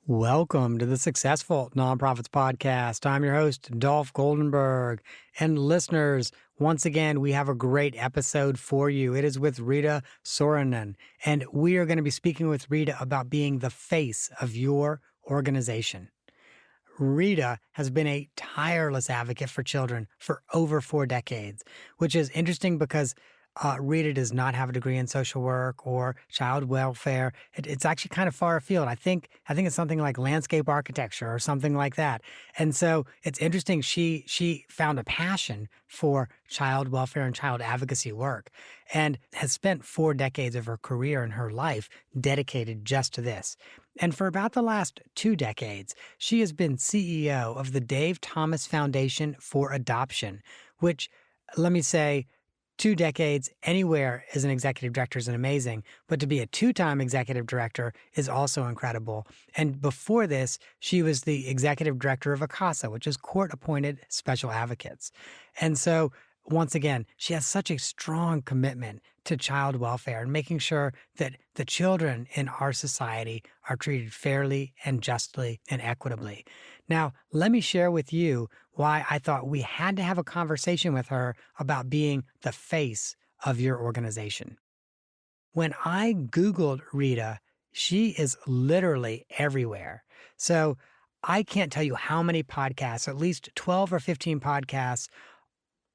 Welcome to the Successful Nonprofits Podcast. I'm your host, Dolph Goldenberg. And listeners, once again, we have a great episode for you. It is with Rita Soronen. And we are going to be speaking with Rita about being the face of your organization. Rita has been a tireless advocate for children for over 4 decades, which is interesting because Rita does not have a degree in social work or child welfare. It's actually kind of far afield. I think it's something like landscape architecture or something like that. And so it's interesting. She found a passion for child welfare and child advocacy work, and has spent 4 decades of her career and her life dedicated just to this. And for about the last 2 decades, she has been CEO of the Dave Thomas Foundation for Adoption, which, let me say, 2 decades anywhere as an executive director is amazing, but to be a two-time executive director is also incredible. And before this, she was the executive director of ACASA, which is court-appointed special advocates. And so, once again, she has such a strong commitment to child welfare and making sure that the children in our society are treated fairly and justly and equitably. Now, let me share with you why I thought we had to have a conversation with her about being the face of your organization. When I Googled Rita, she is literally everywhere. So I can't tell you how many podcasts, at least 12 or 15 podcasts,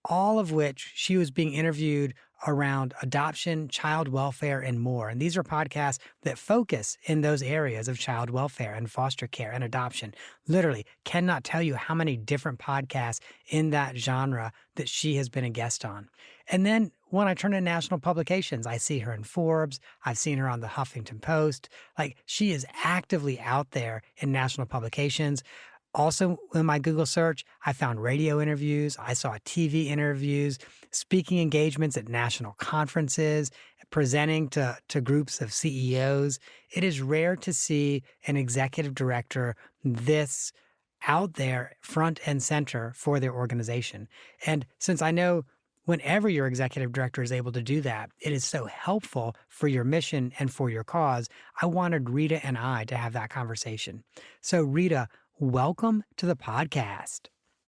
all of which she was being interviewed around adoption, child welfare, and more. And these are podcasts that focus in those areas of child welfare and foster care and adoption. Literally, cannot tell you how many different podcasts in that genre that she has been a guest on. And then when I turn to national publications, I see her in Forbes. I've seen her on the Huffington Post. Like, she is actively out there in national publications. Also, in my Google search, I found radio interviews, I saw TV interviews, speaking engagements at national conferences, presenting to groups of CEOs. It is rare to see an executive director this out there front and center for their organization. And since I know whenever your executive director is able to do that, it is so helpful for your mission and for your cause, I wanted Rita and I to have that conversation. So, Rita, welcome to the podcast.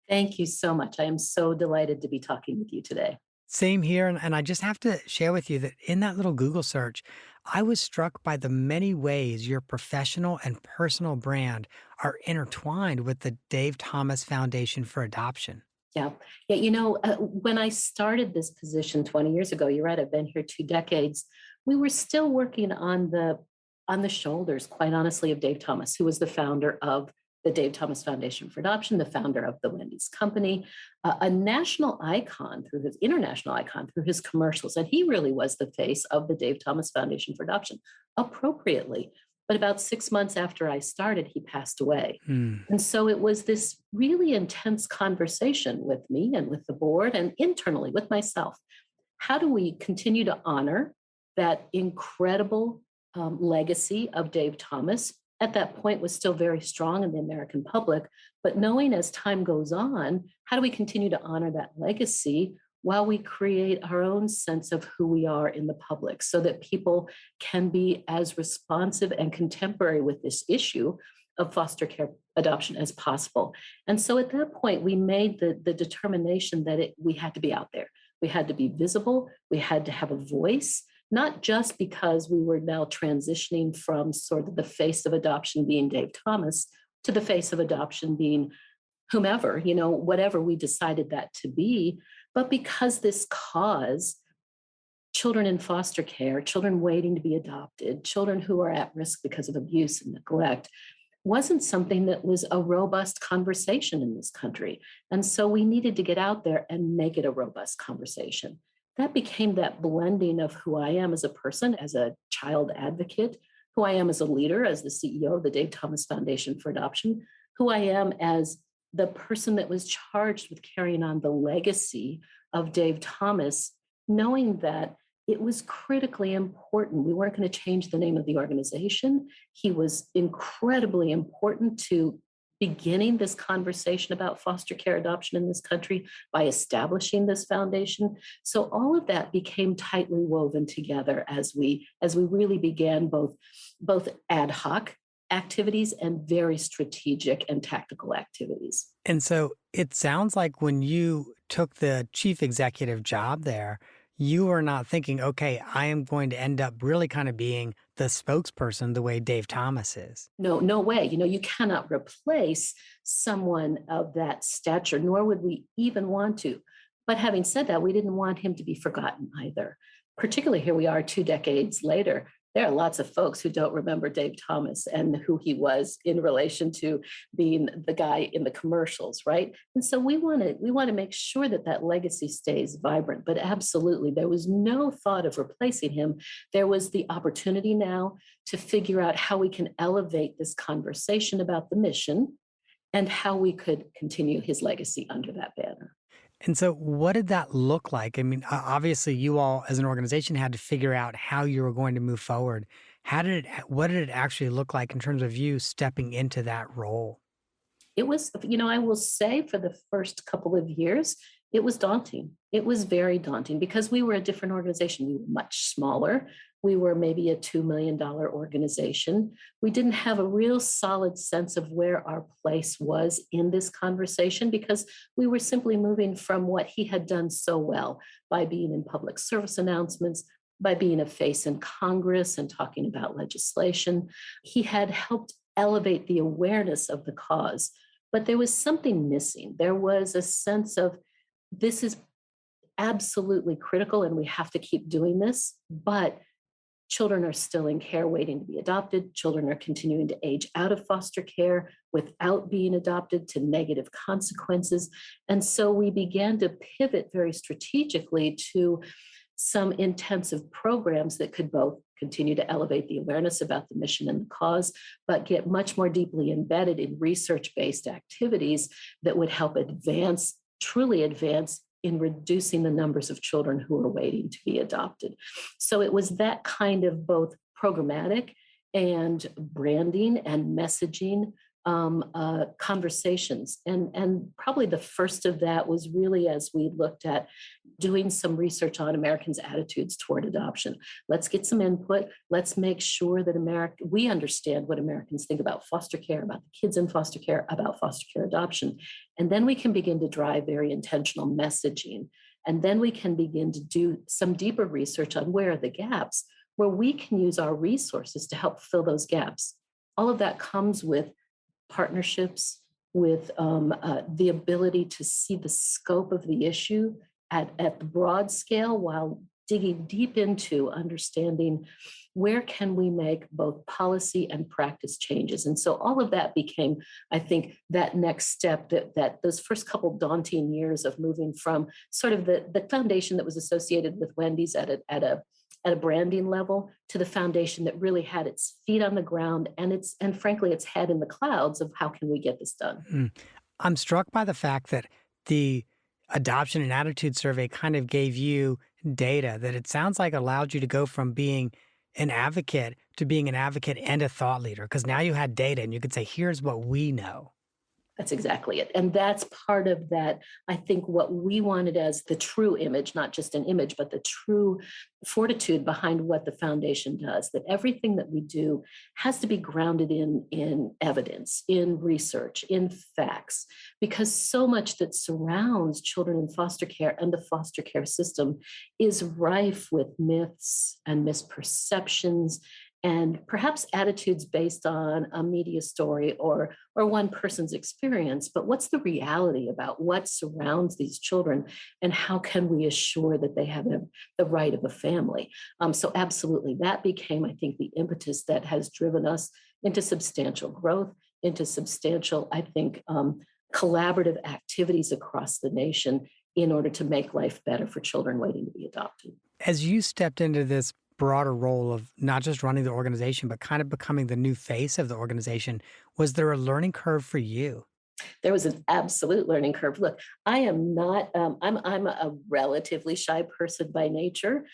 Thank you so much. I am so delighted to be talking with you today. Same here. And I just have to share with you that in that little Google search, I was struck by the many ways your professional and personal brand are intertwined with the Dave Thomas Foundation for Adoption. Yeah. Yeah. When I started this position 20 years ago, you're right, I've been here 2 decades. We were still working on the shoulders, quite honestly, of Dave Thomas, who was the founder of the Dave Thomas Foundation for Adoption, the founder of the Wendy's Company, a national icon through his international icon through his commercials. And he really was the face of the Dave Thomas Foundation for Adoption appropriately. But about 6 months after I started, he passed away. Hmm. And so it was this really intense conversation with me and with the board and internally with myself. How do we continue to honor that incredible legacy of Dave Thomas? At that point was still very strong in the American public, but knowing as time goes on, how do we continue to honor that legacy while we create our own sense of who we are in the public so that people can be as responsive and contemporary with this issue of foster care adoption as possible? And so at that point, we made the determination that we had to be out there. We had to be visible. We had to have a voice, not just because we were now transitioning from sort of the face of adoption being Dave Thomas to the face of adoption being whomever, whatever we decided that to be, but because this cause, children in foster care, children waiting to be adopted, children who are at risk because of abuse and neglect, wasn't something that was a robust conversation in this country. And so we needed to get out there and make it a robust conversation. That became that blending of who I am as a person, as a child advocate, who I am as a leader, as the CEO of the Dave Thomas Foundation for Adoption, who I am as the person that was charged with carrying on the legacy of Dave Thomas, knowing that it was critically important. We weren't going to change the name of the organization. He was incredibly important to beginning this conversation about foster care adoption in this country by establishing this foundation. So all of that became tightly woven together as we really began both ad hoc activities and very strategic and tactical activities. And so it sounds like when you took the chief executive job there, you were not thinking, okay, I am going to end up really kind of being the spokesperson the way Dave Thomas is. No, no way. You cannot replace someone of that stature, nor would we even want to. But having said that, we didn't want him to be forgotten either. Particularly here we are 2 decades later. There are lots of folks who don't remember Dave Thomas and who he was in relation to being the guy in the commercials, right? And so we want to make sure that that legacy stays vibrant. But absolutely, there was no thought of replacing him. There was the opportunity now to figure out how we can elevate this conversation about the mission and how we could continue his legacy under that banner. And so, what did that look like? I mean, obviously, you all as an organization had to figure out how you were going to move forward. What did it actually look like in terms of you stepping into that role? It was, I will say for the first couple of years, it was daunting. It was very daunting because we were a different organization. We were much smaller. We were maybe a $2 million organization. We didn't have a real solid sense of where our place was in this conversation because we were simply moving from what he had done so well by being in public service announcements, by being a face in Congress and talking about legislation. He had helped elevate the awareness of the cause, but there was something missing. There was a sense of this is absolutely critical and we have to keep doing this, but children are still in care waiting to be adopted. Children are continuing to age out of foster care without being adopted to negative consequences. And so we began to pivot very strategically to some intensive programs that could both continue to elevate the awareness about the mission and the cause, but get much more deeply embedded in research-based activities that would help truly advance in reducing the numbers of children who are waiting to be adopted. So it was that kind of both programmatic and branding and messaging conversations. And probably the first of that was really as we looked at doing some research on Americans' attitudes toward adoption. Let's get some input. Let's make sure that we understand what Americans think about foster care, about the kids in foster care, about foster care adoption. And then we can begin to drive very intentional messaging. And then we can begin to do some deeper research on where are the gaps, where we can use our resources to help fill those gaps. All of that comes with partnerships, with the ability to see the scope of the issue at the broad scale while digging deep into understanding where can we make both policy and practice changes. And so all of that became, I think, that next step that those first couple daunting years of moving from sort of the foundation that was associated with Wendy's at a branding level to the foundation that really had its feet on the ground and frankly its head in the clouds of how can we get this done. I'm struck by the fact that the adoption and attitude survey kind of gave you data that it sounds like allowed you to go from being an advocate to being an advocate and a thought leader, because now you had data and you could say, here's what we know. That's exactly it. And that's part of that. I think what we wanted as the true image, not just an image, but the true fortitude behind what the foundation does, that everything that we do has to be grounded in evidence, in research, in facts, because so much that surrounds children in foster care and the foster care system is rife with myths and misperceptions and perhaps attitudes based on a media story or one person's experience. But what's the reality about what surrounds these children and how can we assure that they have the right of a family? So absolutely, that became, I think, the impetus that has driven us into substantial growth, into substantial, I think, collaborative activities across the nation in order to make life better for children waiting to be adopted. As you stepped into this broader role of not just running the organization, but kind of becoming the new face of the organization, was there a learning curve for you? There was an absolute learning curve. Look, I am not, I'm a relatively shy person by nature.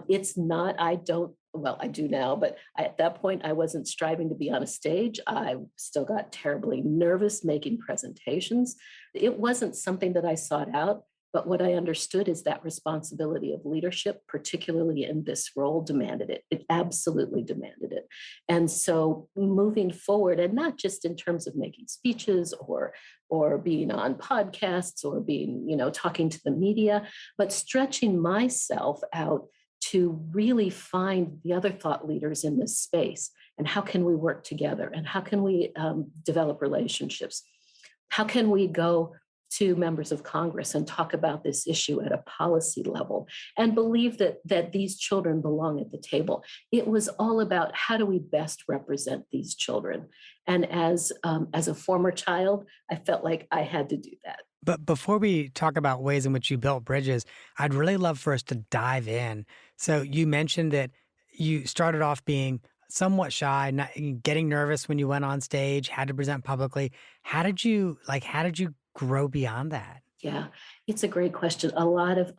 It's not, I don't, well, I do now, but at that point, I wasn't striving to be on a stage. I still got terribly nervous making presentations. It wasn't something that I sought out. But what I understood is that responsibility of leadership, particularly in this role, demanded it. It absolutely demanded it. And so moving forward, and not just in terms of making speeches or being on podcasts or being, talking to the media, but stretching myself out to really find the other thought leaders in this space, and how can we work together, and how can we develop relationships, how can we go to members of Congress and talk about this issue at a policy level and believe that these children belong at the table. It was all about how do we best represent these children. And as a former child, I felt like I had to do that. But before we talk about ways in which you built bridges, I'd really love for us to dive in. So you mentioned that you started off being somewhat shy, not, getting nervous when you went on stage, had to present publicly. How did you grow beyond that? Yeah, it's a great question. A lot of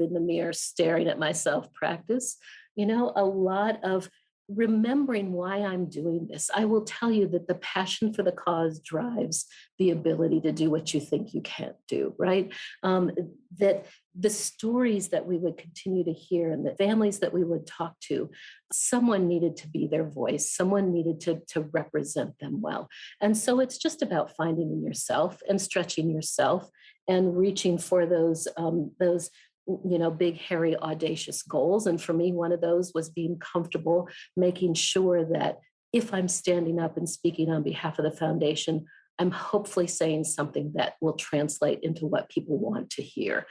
in the mirror staring at myself practice, a lot of remembering why I'm doing this. I will tell you that the passion for the cause drives the ability to do what you think you can't do, right? That the stories that we would continue to hear and the families that we would talk to, someone needed to be their voice, someone needed to represent them well. And so it's just about finding in yourself and stretching yourself and reaching for those big hairy audacious goals. And for me, one of those was being comfortable making sure that if I'm standing up and speaking on behalf of the foundation, I'm hopefully saying something that will translate into what people want to hear.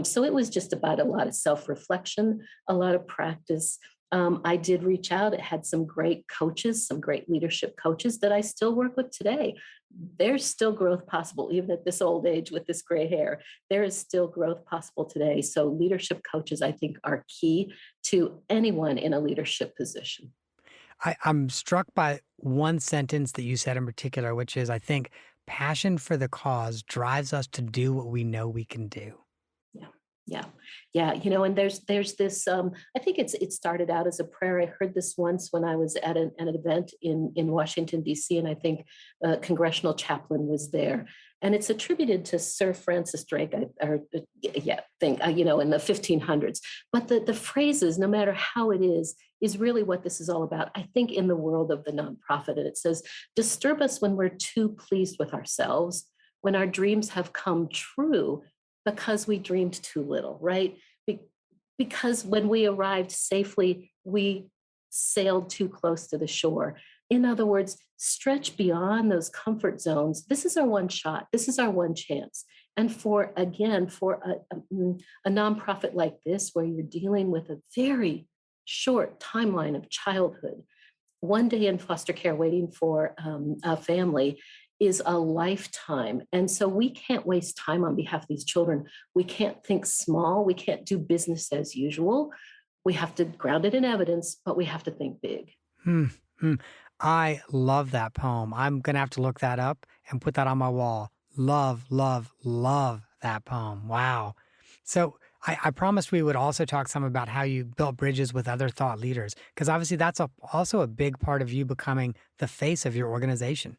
So it was just about a lot of self-reflection, a lot of practice. I did reach out. It had some great coaches, some great leadership coaches that I still work with today. There's still growth possible, even at this old age with this gray hair. There is still growth possible today. So leadership coaches, I think, are key to anyone in a leadership position. I'm struck by one sentence that you said in particular, which is, I think, passion for the cause drives us to do what we know we can do. Yeah. Yeah. Yeah. And there's this, I think it started out as a prayer. I heard this once when I was at an event in Washington, D.C., and I think a congressional chaplain was there. And it's attributed to Sir Francis Drake, in the 1500s. But the phrases, no matter how it is really what this is all about. I think in the world of the nonprofit, and it says, disturb us when we're too pleased with ourselves, when our dreams have come true, because we dreamed too little, right? Because when we arrived safely, we sailed too close to the shore. In other words, stretch beyond those comfort zones. This is our one shot. This is our one chance. And for a nonprofit like this, where you're dealing with a very short timeline of childhood, one day in foster care waiting for a family is a lifetime. And so we can't waste time on behalf of these children. We can't think small. We can't do business as usual. We have to ground it in evidence, but we have to think big. Hmm. hmm. I love that poem. I'm going to have to look that up and put that on my wall. Love, love, love that poem. Wow. So I promised we would also talk some about how you built bridges with other thought leaders, because obviously that's also a big part of you becoming the face of your organization.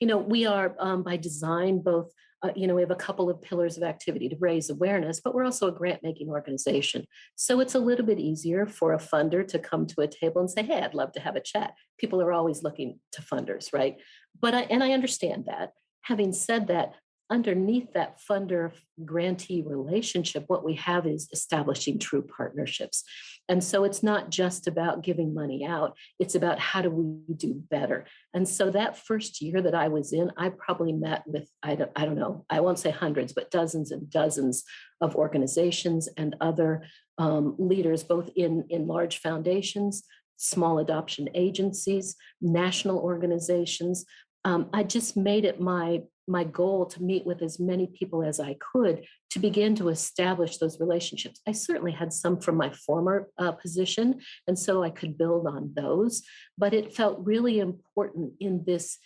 We are by design both. We have a couple of pillars of activity to raise awareness, but we're also a grant making organization. So it's a little bit easier for a funder to come to a table and say, hey, I'd love to have a chat. People are always looking to funders, right? But I understand that. Having said that, underneath that funder grantee relationship, what we have is establishing true partnerships. And so it's not just about giving money out, it's about how do we do better. And so that first year that I was in, I probably met with, I don't know, I won't say hundreds, but dozens and dozens of organizations and other leaders, both in large foundations, small adoption agencies, national organizations. I just made it my goal to meet with as many people as I could to begin to establish those relationships. I certainly had some from my former position, and so I could build on those. But it felt really important in this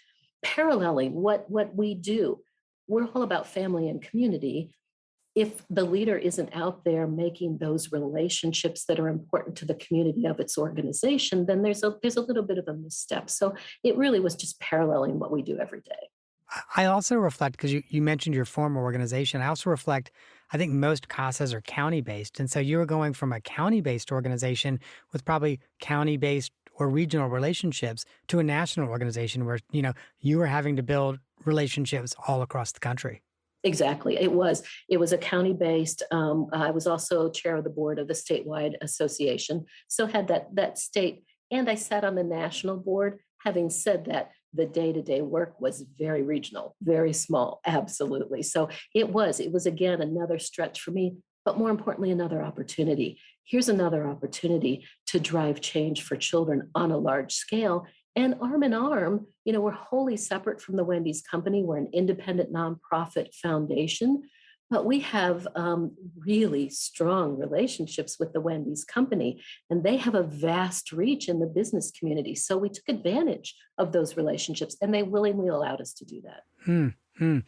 paralleling what we do. We're all about family and community. If the leader isn't out there making those relationships that are important to the community of its organization, then there's a little bit of a misstep. So it really was just paralleling what we do every day. I also reflect, because you mentioned your former organization. I also reflect, I think most CASAs are county based. And so you were going from a county based organization with probably county based or regional relationships to a national organization where, you were having to build relationships all across the country. Exactly. It was a county-based. I was also chair of the board of the statewide association, so had that state, and I sat on the national board. Having said that, the day-to-day work was very regional, very small, absolutely. So it was again another stretch for me, but more importantly, another opportunity. Here's another opportunity to drive change for children on a large scale. And arm in arm, we're wholly separate from the Wendy's company. We're an independent nonprofit foundation, but we have really strong relationships with the Wendy's company, and they have a vast reach in the business community. So we took advantage of those relationships, and they willingly allowed us to do that. Hmm. Hmm.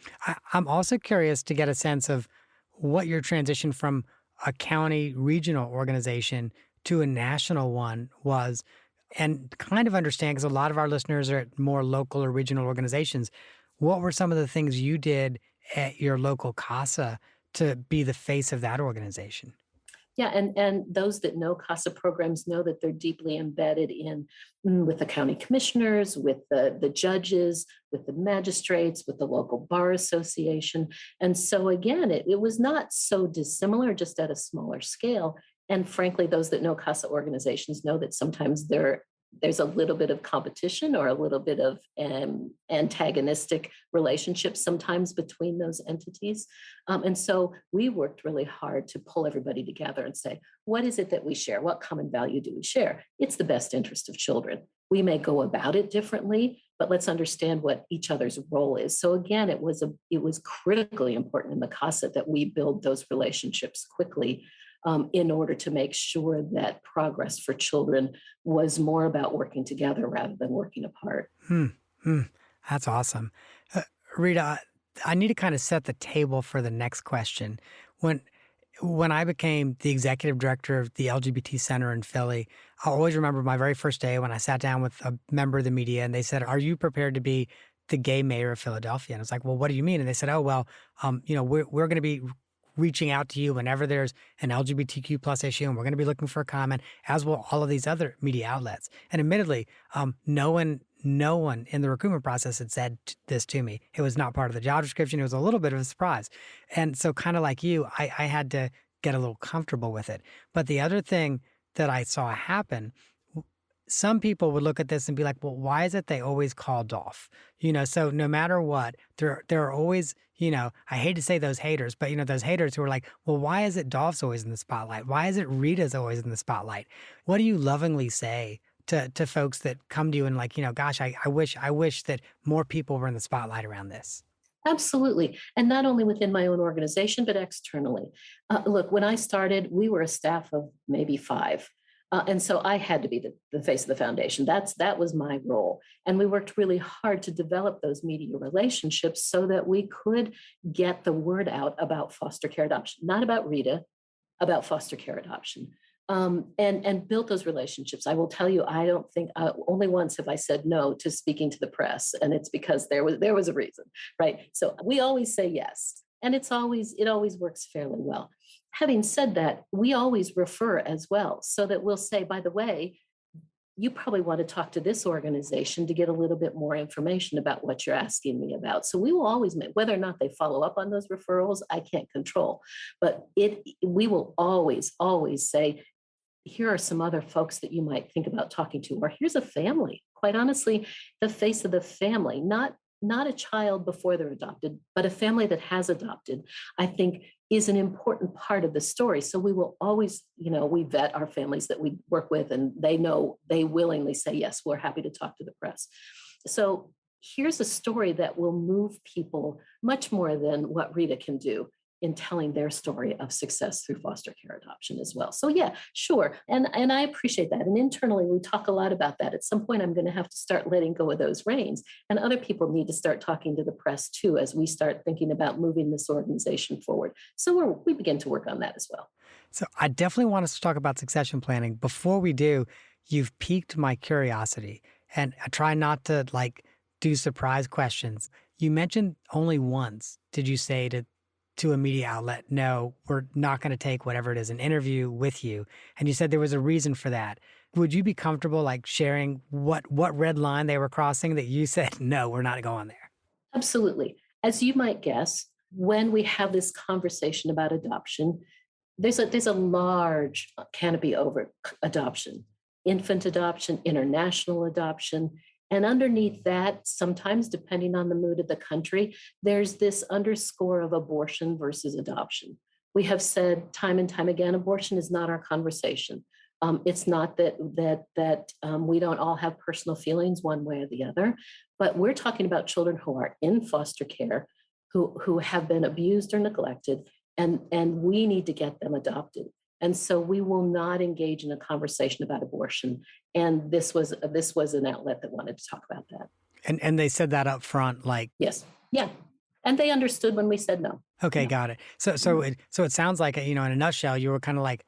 I'm also curious to get a sense of what your transition from a county regional organization to a national one was, and kind of understand because a lot of our listeners are at more local or regional organizations. What were some of the things you did at your local CASA to be the face of that organization? Yeah, and those that know CASA programs know that they're deeply embedded in with the county commissioners, with the judges, with the magistrates, with the local bar association. And so again, it was not so dissimilar, just at a smaller scale. And frankly, those that know CASA organizations know that sometimes there's a little bit of competition or a little bit of antagonistic relationships sometimes between those entities. And so we worked really hard to pull everybody together and say, what is it that we share? What common value do we share? It's the best interest of children. We may go about it differently, but let's understand what each other's role is. So again, it was critically important in the CASA that we build those relationships quickly, in order to make sure that progress for children was more about working together rather than working apart. Hmm. Hmm. That's awesome. Uh, Rita, I need to kind of set the table for the next question. When when I became the executive director of the LGBT Center in Philly, I always remember my very first day when I sat down with a member of the media and they said, "Are you prepared to be the gay mayor of Philadelphia?" And I was like, "Well, what do you mean?" And they said, "Oh, well, we're going to be reaching out to you whenever there's an LGBTQ plus issue, and we're going to be looking for a comment, as will all of these other media outlets." And admittedly, no one in the recruitment process had said this to me. It was not part of the job description. It was a little bit of a surprise. And so, kind of like you, I had to get a little comfortable with it. But the other thing that I saw happen, some people would look at this and be like, well, why is it they always call Dolph? So no matter what, there are always, I hate to say those haters, but those haters who are like, well, why is it Dolph's always in the spotlight? Why is it Rita's always in the spotlight? What do you lovingly say to folks that come to you and like, gosh, I wish that more people were in the spotlight around this? Absolutely. And not only within my own organization, but externally. Look, when I started, we were a staff of maybe five. And so I had to be the face of the foundation. That was my role. And we worked really hard to develop those media relationships so that we could get the word out about foster care adoption, not about Rita, about foster care adoption. And built those relationships. I will tell you, I don't think only once have I said no to speaking to the press, and it's because there was a reason, right? So we always say yes, and it always works fairly well. Having said that, we always refer as well, so that we'll say, by the way, you probably want to talk to this organization to get a little bit more information about what you're asking me about. So we will always make, whether or not they follow up on those referrals, I can't control, but we will always say, here are some other folks that you might think about talking to, or here's a family, quite honestly, the face of the family, not a child before they're adopted, but a family that has adopted, I think is an important part of the story. So we will always, we vet our families that we work with, and they know, they willingly say, yes, we're happy to talk to the press. So here's a story that will move people much more than what Rita can do in telling their story of success through foster care adoption as well. So yeah, sure. And I appreciate that. And internally, we talk a lot about that. At some point, I'm going to have to start letting go of those reins. And other people need to start talking to the press too, as we start thinking about moving this organization forward. So we begin to work on that as well. So I definitely want us to talk about succession planning. Before we do, you've piqued my curiosity, and I try not to like do surprise questions. You mentioned only once did you say to to a media outlet, no, we're not going to take whatever it is, an interview with you. And you said there was a reason for that. Would you be comfortable like sharing what red line they were crossing that you said, no, we're not going there? Absolutely. As you might guess, when we have this conversation about adoption, there's a large canopy over adoption, infant adoption, international adoption. And underneath that, sometimes depending on the mood of the country, there's this underscore of abortion versus adoption. We have said time and time again, abortion is not our conversation. It's not that we don't all have personal feelings one way or the other, but we're talking about children who are in foster care, who have been abused or neglected, and we need to get them adopted. And so we will not engage in a conversation about abortion. And this was an outlet that wanted to talk about that. And they said that up front, like, Yes, yeah, and they understood when we said no. okay, Yeah. got it. So it sounds like, in a nutshell, you were kind of like,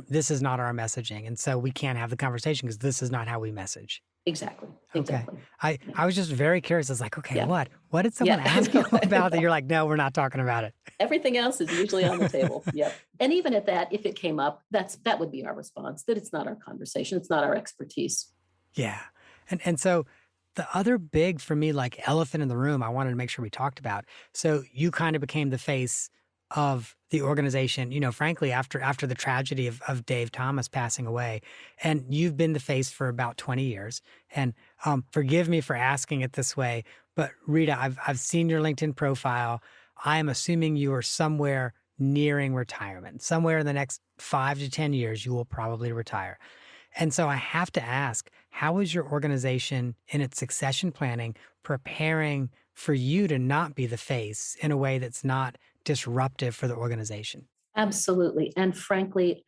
this is not our messaging, and so we can't have the conversation because this is not how we message. Exactly. Okay. Exactly. I Yeah. I was just very curious. I was like, okay, Yeah. what did someone Yeah. I ask you know, I about that? know. You're like, no, we're not talking about it. Everything else is usually on the table. Yep. And even at that, if it came up, that would be our response, that it's not our conversation, it's not our expertise. Yeah. And so the other big for me, like elephant in the room, I wanted to make sure we talked about. So you kind of became the face of the organization, frankly, after the tragedy of Dave Thomas passing away. And you've been the face for about 20 years. And forgive me for asking it this way, but Rita, I've seen your LinkedIn profile. I am assuming you are somewhere nearing retirement. Somewhere in the next 5 to 10 years, you will probably retire. And so I have to ask, how is your organization in its succession planning preparing for you to not be the face in a way that's not disruptive for the organization? Absolutely. And frankly,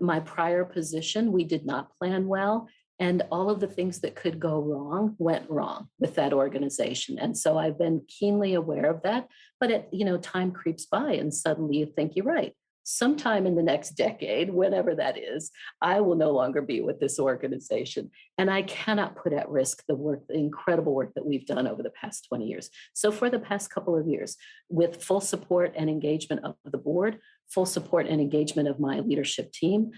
my prior position, we did not plan well. And all of the things that could go wrong went wrong with that organization. And so I've been keenly aware of that. But time creeps by and suddenly you think you're right. Sometime in the next decade, whenever that is, I will no longer be with this organization. And I cannot put at risk the incredible work that we've done over the past 20 years. So for the past couple of years, with full support and engagement of the board, full support and engagement of my leadership team,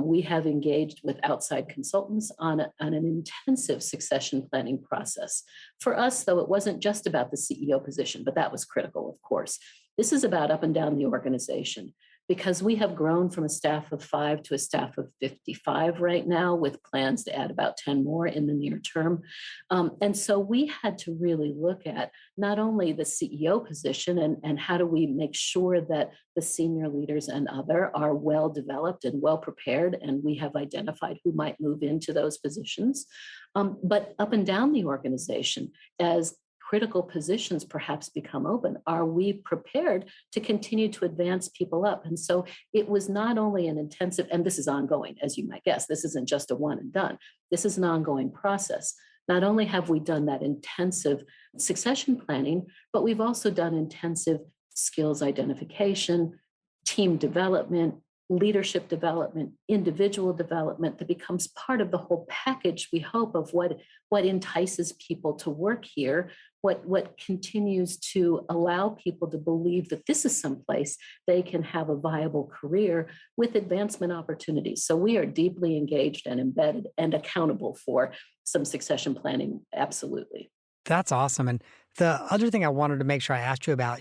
we have engaged with outside consultants on an intensive succession planning process. For us, though, it wasn't just about the CEO position, but that was critical, of course. This is about up and down the organization, because we have grown from a staff of 5 to a staff of 55 right now, with plans to add about 10 more in the near term. And so we had to really look at not only the CEO position and how do we make sure that the senior leaders and other are well developed and well prepared, and we have identified who might move into those positions, but up and down the organization, as critical positions perhaps become open, are we prepared to continue to advance people up? And so it was not only an intensive, and this is ongoing, as you might guess, this isn't just a one and done. This is an ongoing process. Not only have we done that intensive succession planning, but we've also done intensive skills identification, team development, leadership development, individual development that becomes part of the whole package, we hope, of what entices people to work here, what continues to allow people to believe that this is someplace they can have a viable career with advancement opportunities. So we are deeply engaged and embedded and accountable for some succession planning. Absolutely. That's awesome. And the other thing I wanted to make sure I asked you about,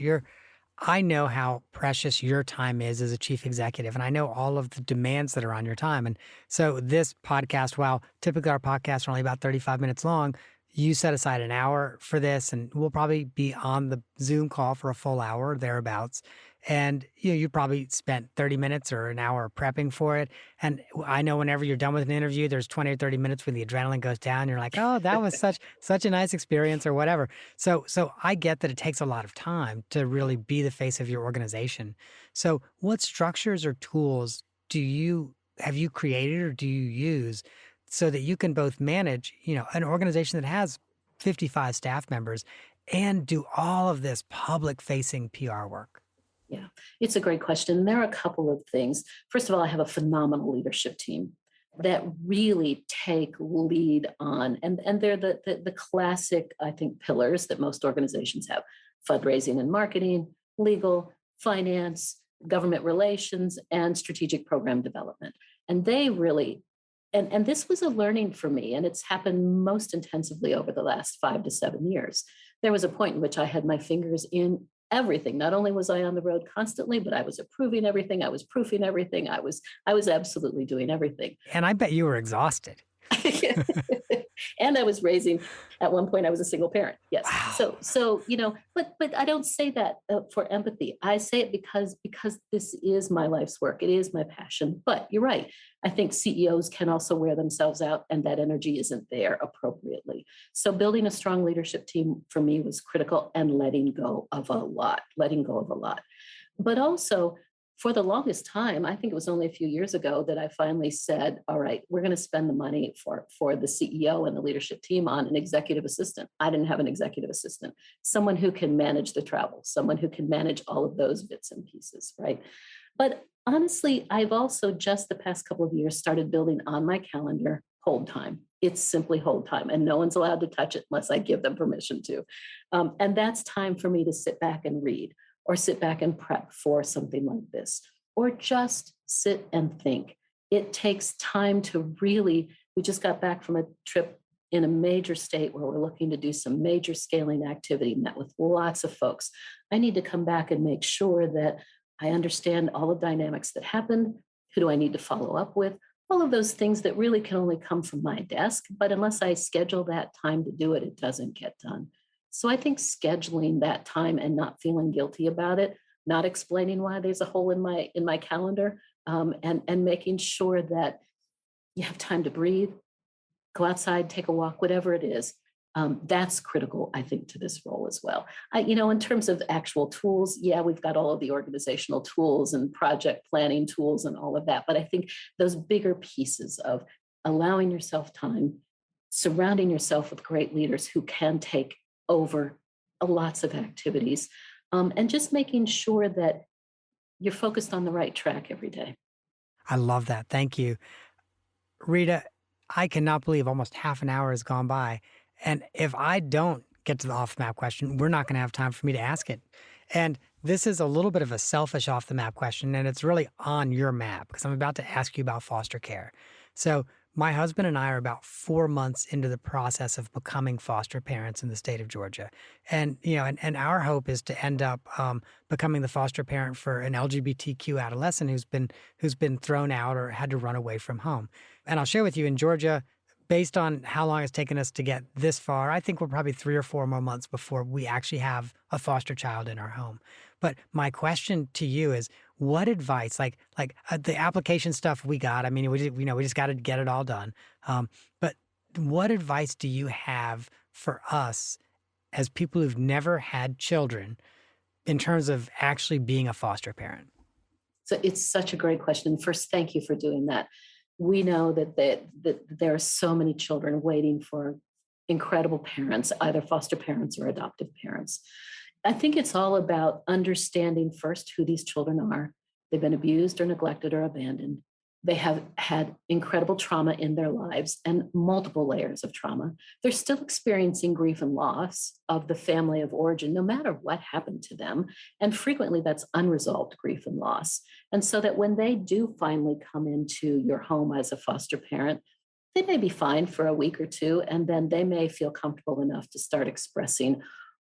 I know how precious your time is as a chief executive, and I know all of the demands that are on your time. And so this podcast, while typically our podcasts are only about 35 minutes long, you set aside an hour for this, and we'll probably be on the Zoom call for a full hour or thereabouts. And you probably spent 30 minutes or an hour prepping for it. And I know whenever you're done with an interview, there's 20 or 30 minutes when the adrenaline goes down. You're like, oh, that was such a nice experience or whatever. So I get that it takes a lot of time to really be the face of your organization. So what structures or tools have you created or do you use so that you can both manage, an organization that has 55 staff members and do all of this public facing PR work? Yeah, it's a great question. There are a couple of things. First of all, I have a phenomenal leadership team that really take lead on, and they're the classic, I think, pillars that most organizations have: fundraising and marketing, legal, finance, government relations, and strategic program development. And they really, and this was a learning for me, and it's happened most intensively over the last 5 to 7 years. There was a point in which I had my fingers in everything. Not only was I on the road constantly, but I was approving everything, I was proofing everything, I was absolutely doing everything. And I bet you were exhausted. And I was raising, at one point I was a single parent. Yes. Wow. But I don't say that for empathy. I say it because this is my life's work. It is my passion. But you're right. I think CEOs can also wear themselves out, and that energy isn't there appropriately. So building a strong leadership team for me was critical, and letting go of a lot. But also, for the longest time, I think it was only a few years ago that I finally said, all right, we're going to spend the money for the CEO and the leadership team on an executive assistant. I didn't have an executive assistant, someone who can manage the travel, someone who can manage all of those bits and pieces, right? But honestly, I've also just the past couple of years started building on my calendar hold time. It's simply hold time, and no one's allowed to touch it unless I give them permission to. And that's time for me to sit back and read, or sit back and prep for something like this, or just sit and think. It takes time to really, we just got back from a trip in a major state where we're looking to do some major scaling activity, met with lots of folks. I need to come back and make sure that I understand all the dynamics that happened. Who do I need to follow up with? All of those things that really can only come from my desk. But unless I schedule that time to do it, it doesn't get done. So I think scheduling that time and not feeling guilty about it, not explaining why there's a hole in my calendar, and making sure that you have time to breathe, go outside, take a walk, whatever it is. That's critical, I think, to this role as well. In terms of actual tools, yeah, we've got all of the organizational tools and project planning tools and all of that. But I think those bigger pieces of allowing yourself time, surrounding yourself with great leaders who can take over lots of activities, and just making sure that you're focused on the right track every day. I love that. Thank you. Rita, I cannot believe almost half an hour has gone by. And if I don't get to the off the map question, we're not going to have time for me to ask it. And this is a little bit of a selfish off the map question, and it's really on your map because I'm about to ask you about foster care. So, my husband and I are about 4 months into the process of becoming foster parents in the state of Georgia. And our hope is to end up becoming the foster parent for an LGBTQ adolescent who's been thrown out or had to run away from home. And I'll share with you in Georgia, based on how long it's taken us to get this far, I think we're probably 3 or 4 more months before we actually have a foster child in our home. But my question to you is, what advice, the application stuff we got? I mean, we just got to get it all done. But what advice do you have for us as people who've never had children in terms of actually being a foster parent? So it's such a great question. First, thank you for doing that. We know that there are so many children waiting for incredible parents, either foster parents or adoptive parents. I think it's all about understanding first who these children are. They've been abused or neglected or abandoned. They have had incredible trauma in their lives and multiple layers of trauma. They're still experiencing grief and loss of the family of origin, no matter what happened to them. And frequently that's unresolved grief and loss. And so that when they do finally come into your home as a foster parent, they may be fine for a week or two, and then they may feel comfortable enough to start expressing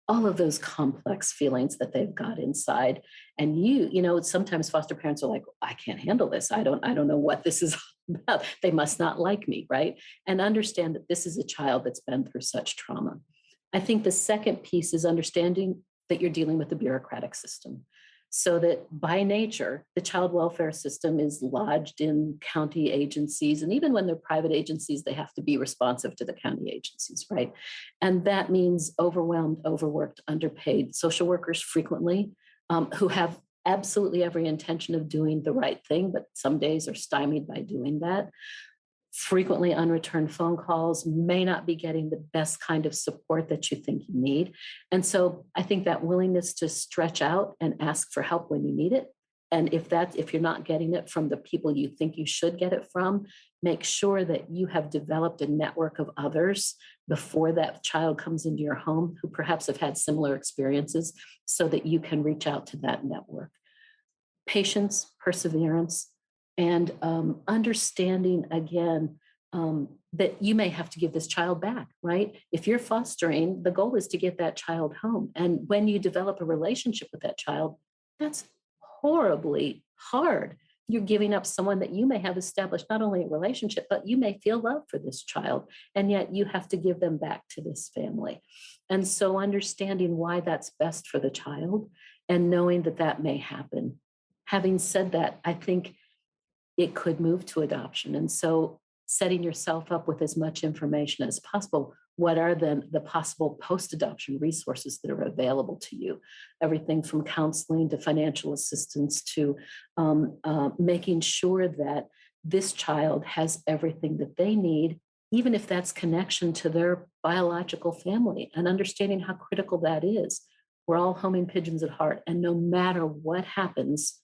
all of those complex feelings that they've got inside. And sometimes foster parents are like, I can't handle this. I don't know what this is all about. They must not like me, right? And understand that this is a child that's been through such trauma. I think the second piece is understanding that you're dealing with the bureaucratic system. So that by nature, the child welfare system is lodged in county agencies. And even when they're private agencies, they have to be responsive to the county agencies, right? And that means overwhelmed, overworked, underpaid social workers frequently, who have absolutely every intention of doing the right thing, but some days are stymied by doing that. Frequently unreturned phone calls, may not be getting the best kind of support that you think you need. And so I think that willingness to stretch out and ask for help when you need it. And if you're not getting it from the people you think you should get it from, make sure that you have developed a network of others before that child comes into your home who perhaps have had similar experiences, so that you can reach out to that network. patience, perseverance, and understanding again that you may have to give this child back, right? If you're fostering, the goal is to get that child home. And when you develop a relationship with that child, that's horribly hard. You're giving up someone that you may have established not only a relationship, but you may feel love for this child. And yet you have to give them back to this family. And so understanding why that's best for the child and knowing that that may happen. Having said that, I think it could move to adoption. And so setting yourself up with as much information as possible. What are then the possible post-adoption resources that are available to you? Everything from counseling to financial assistance to making sure that this child has everything that they need, even if that's connection to their biological family, and understanding how critical that is. We're all homing pigeons at heart, and no matter what happens,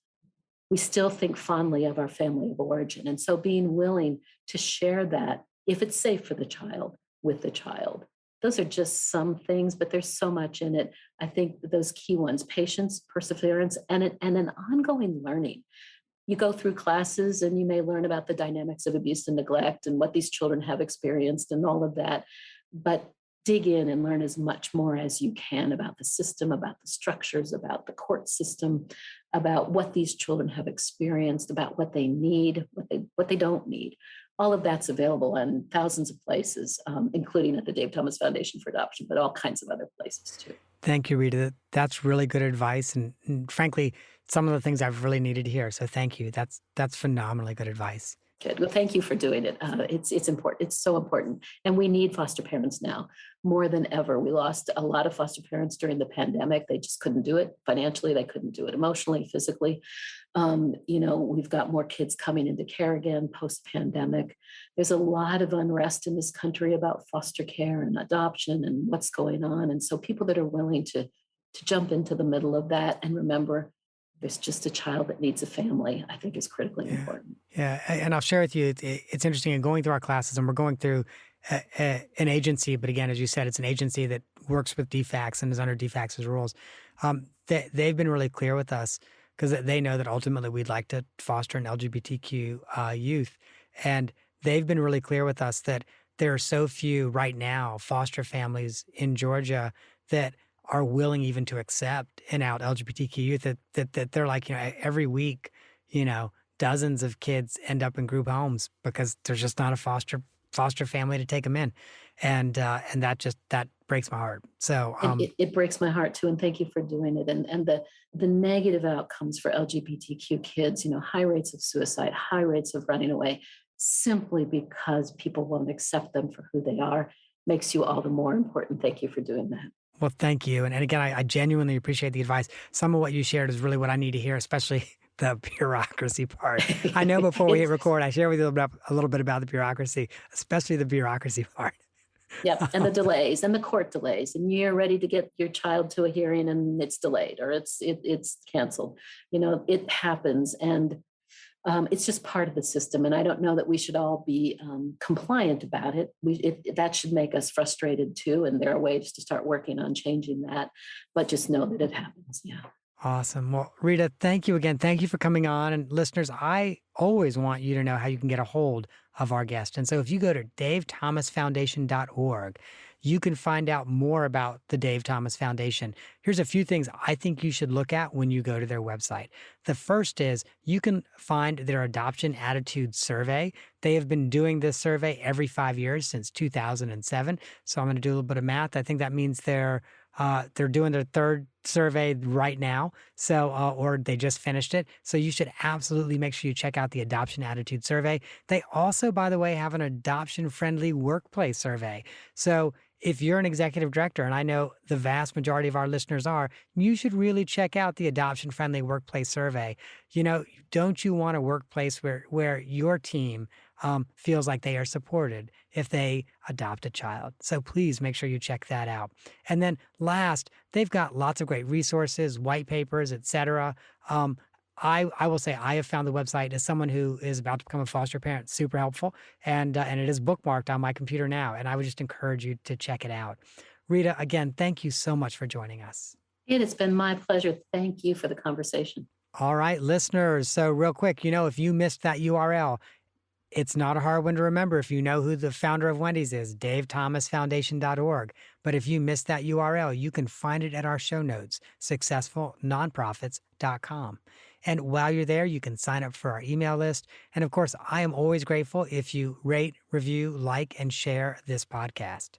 we still think fondly of our family of origin. And so being willing to share that, if it's safe for the child, with the child. Those are just some things, but there's so much in it. I think those key ones: patience, perseverance, and an ongoing learning. You go through classes and you may learn about the dynamics of abuse and neglect and what these children have experienced and all of that. But dig in and learn as much more as you can about the system, about the structures, about the court system, about what these children have experienced, about what they need, what they don't need. All of that's available in thousands of places, including at the Dave Thomas Foundation for Adoption, but all kinds of other places too. Thank you, Rita. That's really good advice, and frankly, some of the things I've really needed to hear. So thank you. That's phenomenally good advice. Good. Well, thank you for doing it. It's important. It's so important, and we need foster parents now more than ever. We lost a lot of foster parents during the pandemic. They just couldn't do it financially. They couldn't do it emotionally, physically. We've got more kids coming into care again post-pandemic. There's a lot of unrest in this country about foster care and adoption and what's going on, and so people that are willing to jump into the middle of that and remember there's just a child that needs a family, I think is critically important. Yeah, and I'll share with you, it's interesting in going through our classes, and we're going through an agency, but again, as you said, it's an agency that works with DFACS and is under DFACS's rules. They've been really clear with us because they know that ultimately we'd like to foster an LGBTQ youth. And they've been really clear with us that there are so few right now foster families in Georgia that are willing even to accept an out LGBTQ youth that they're like, every week, dozens of kids end up in group homes because there's just not a foster family to take them in. And that breaks my heart. So it breaks my heart too. And thank you for doing it. And the negative outcomes for LGBTQ kids, high rates of suicide, high rates of running away, simply because people won't accept them for who they are, makes you all the more important. Thank you for doing that. Well, thank you. And again, I genuinely appreciate the advice. Some of what you shared is really what I need to hear, especially the bureaucracy part. I know before we hit record, I shared with you a little bit about the bureaucracy, especially the bureaucracy part. Yep. And the delays and the court delays, and you're ready to get your child to a hearing and it's delayed or it's canceled. It happens. And it's just part of the system. And I don't know that we should all be compliant about it. That should make us frustrated too. And there are ways to start working on changing that, but just know that it happens. Yeah. Awesome. Well, Rita, thank you again. Thank you for coming on. And listeners, I always want you to know how you can get a hold of our guest. And so if you go to davethomasfoundation.org, you can find out more about the Dave Thomas Foundation. Here's a few things I think you should look at when you go to their website. The first is you can find their adoption attitude survey. They have been doing this survey every 5 years since 2007. So I'm going to do a little bit of math. I think that means they're doing their third survey right now. So, or they just finished it. So you should absolutely make sure you check out the adoption attitude survey. They also, by the way, have an adoption friendly workplace survey. So if you're an executive director, and I know the vast majority of our listeners are, you should really check out the adoption friendly workplace survey. Don't you want a workplace where your team feels like they are supported if they adopt a child? So please make sure you check that out. And then last, they've got lots of great resources, white papers, etc. I will say I have found the website as someone who is about to become a foster parent super helpful, and it is bookmarked on my computer now. And I would just encourage you to check it out. Rita, again, thank you so much for joining us. It has been my pleasure. Thank you for the conversation. All right, listeners. So, real quick, if you missed that URL, it's not a hard one to remember if you know who the founder of Wendy's is, davethomasfoundation.org. But if you missed that URL, you can find it at our show notes, successfulnonprofits.com. And while you're there, you can sign up for our email list. And of course, I am always grateful if you rate, review, like, and share this podcast.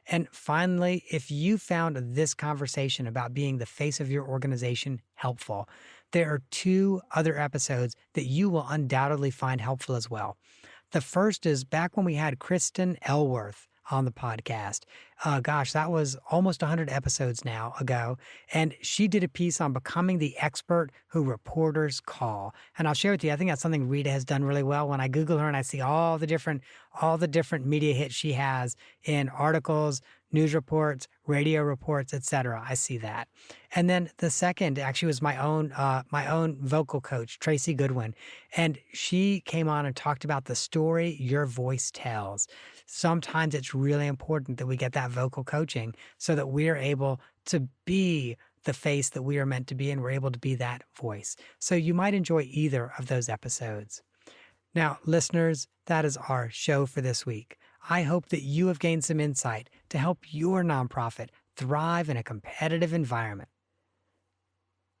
And finally, if you found this conversation about being the face of your organization helpful, there are two other episodes that you will undoubtedly find helpful as well. The first is back when we had Kristen Elworth on the podcast. Gosh, that was almost 100 episodes now ago. And she did a piece on becoming the expert who reporters call. And I'll share with you, I think that's something Rita has done really well. When I Google her and I see all the different media hits she has in articles, news reports, radio reports, etc. I see that. And then the second actually was my own vocal coach, Tracy Goodwin. And she came on and talked about the story your voice tells. Sometimes it's really important that we get that vocal coaching so that we are able to be the face that we are meant to be and we're able to be that voice. So you might enjoy either of those episodes. Now, listeners, that is our show for this week. I hope that you have gained some insight to help your nonprofit thrive in a competitive environment.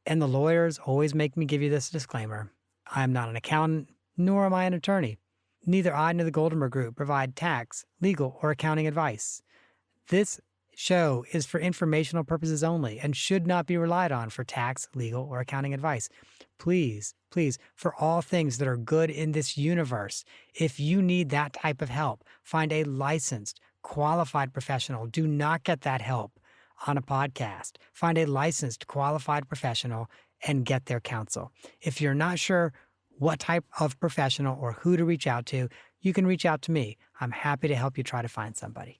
And the lawyers always make me give you this disclaimer. I am not an accountant, nor am I an attorney. Neither I nor the Goldenberg Group provide tax, legal, or accounting advice. This show is for informational purposes only and should not be relied on for tax, legal, or accounting advice. Please, for all things that are good in this universe, if you need that type of help, find a licensed, qualified professional. Do not get that help on a podcast. Find a licensed, qualified professional and get their counsel. If you're not sure what type of professional or who to reach out to, you can reach out to me. I'm happy to help you try to find somebody.